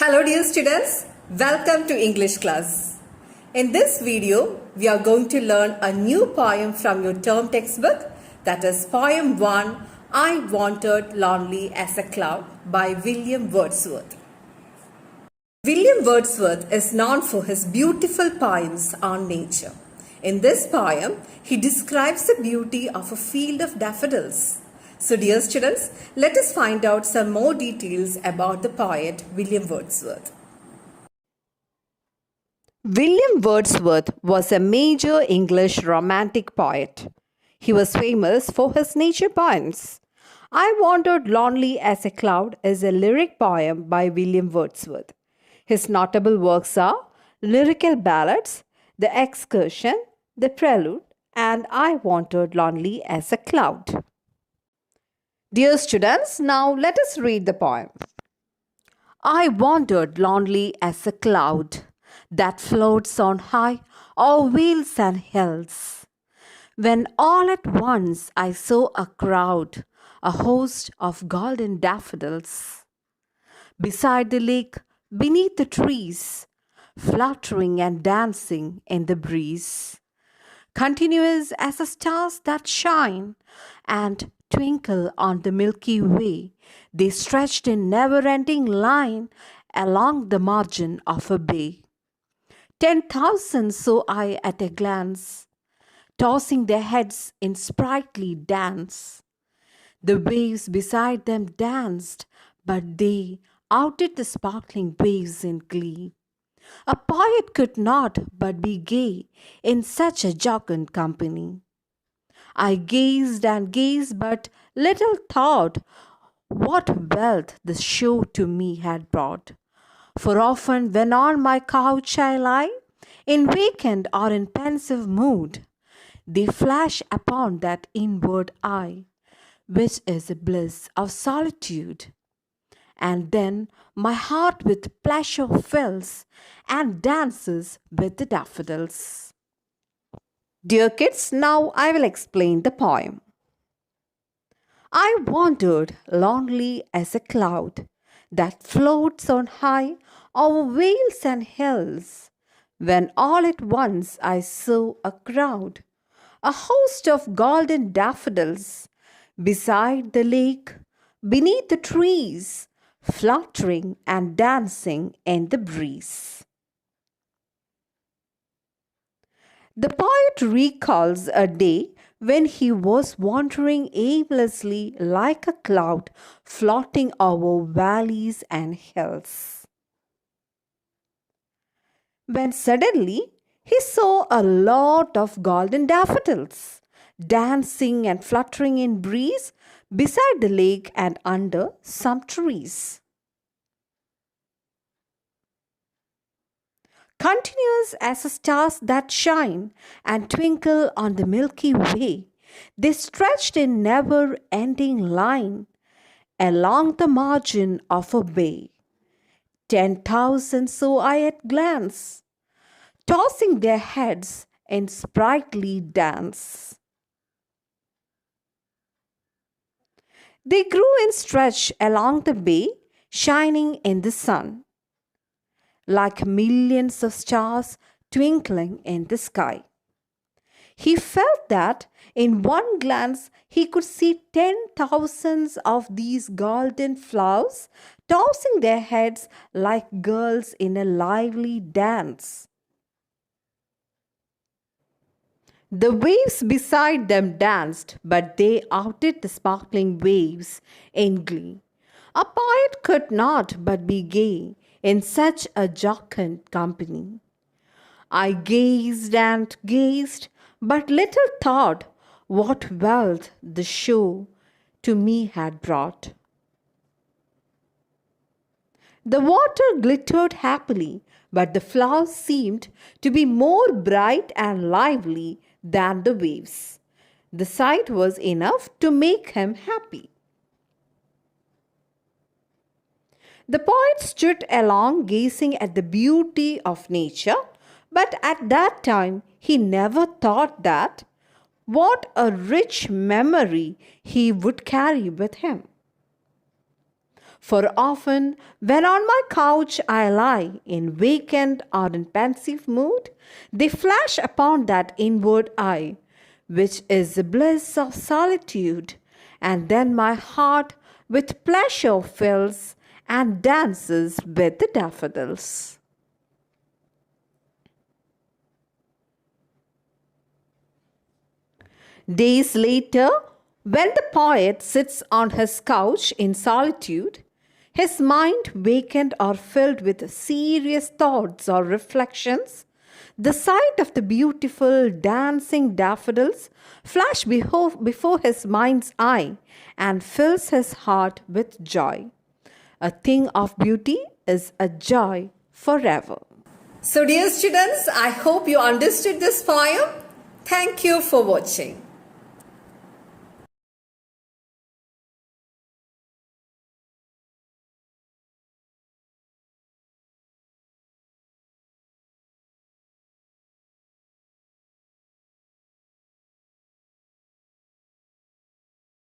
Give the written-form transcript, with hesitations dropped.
Hello dear students, welcome to English class. In this video, we are going to learn a new poem from your term textbook, that is poem 1, I Wandered Lonely as a Cloud by William Wordsworth. William Wordsworth is known for his beautiful poems on nature. In this poem, he describes the beauty of a field of daffodils. So dear students, let us find out some more details about the poet William Wordsworth. William Wordsworth was a major English romantic poet. He was famous for his nature poems. I Wandered Lonely as a Cloud is a lyric poem by William Wordsworth. His notable works are Lyrical Ballads, The Excursion, The Prelude, and I Wandered Lonely as a Cloud. Dear students, now let us read the poem. I wandered lonely as a cloud that floats on high o'er vales and hills, when all at once I saw a crowd, a host of golden daffodils, beside the lake, beneath the trees, fluttering and dancing in the breeze, continuous as the stars that shine and twinkle on the Milky Way. They stretched in never-ending line along the margin of a bay. 10,000 saw I at a glance, tossing their heads in sprightly dance. The waves beside them danced, but they outdid the sparkling waves in glee. A poet could not but be gay in such a jocund company. I gazed and gazed, but little thought what wealth the show to me had brought. For often when on my couch I lie, in vacant or in pensive mood, they flash upon that inward eye, which is the bliss of solitude. And then my heart with pleasure fills and dances with the daffodils. Dear kids, now I will explain the poem. I wandered lonely as a cloud that floats on high over vales and hills, when all at once I saw a crowd, a host of golden daffodils, beside the lake, beneath the trees, fluttering and dancing in the breeze. The poet recalls a day when he was wandering aimlessly like a cloud floating over valleys and hills, when suddenly he saw a lot of golden daffodils dancing and fluttering in breeze beside the lake and under some trees. Continuous as the stars that shine and twinkle on the Milky Way, they stretched in never-ending line along the margin of a bay. 10,000 saw I at glance, tossing their heads in sprightly dance. They grew in stretch along the bay, shining in the sun, like millions of stars twinkling in the sky. He felt that in one glance he could see 10,000 of these golden flowers tossing their heads like girls in a lively dance. The waves beside them danced, but they outdid the sparkling waves in glee. A poet could not but be gay in such a jocund company. I gazed and gazed, but little thought what wealth the show to me had brought. The water glittered happily, but the flowers seemed to be more bright and lively than the waves. The sight was enough to make him happy. The poet stood along gazing at the beauty of nature, but at that time he never thought that what a rich memory he would carry with him. For often, when on my couch I lie, in vacant or in pensive mood, they flash upon that inward eye, which is the bliss of solitude, and then my heart with pleasure fills and dances with the daffodils. Days later, when the poet sits on his couch in solitude, his mind vacant or filled with serious thoughts or reflections, the sight of the beautiful dancing daffodils flash before his mind's eye and fills his heart with joy. A thing of beauty is a joy forever. So, dear students, I hope you understood this poem. Thank you for watching.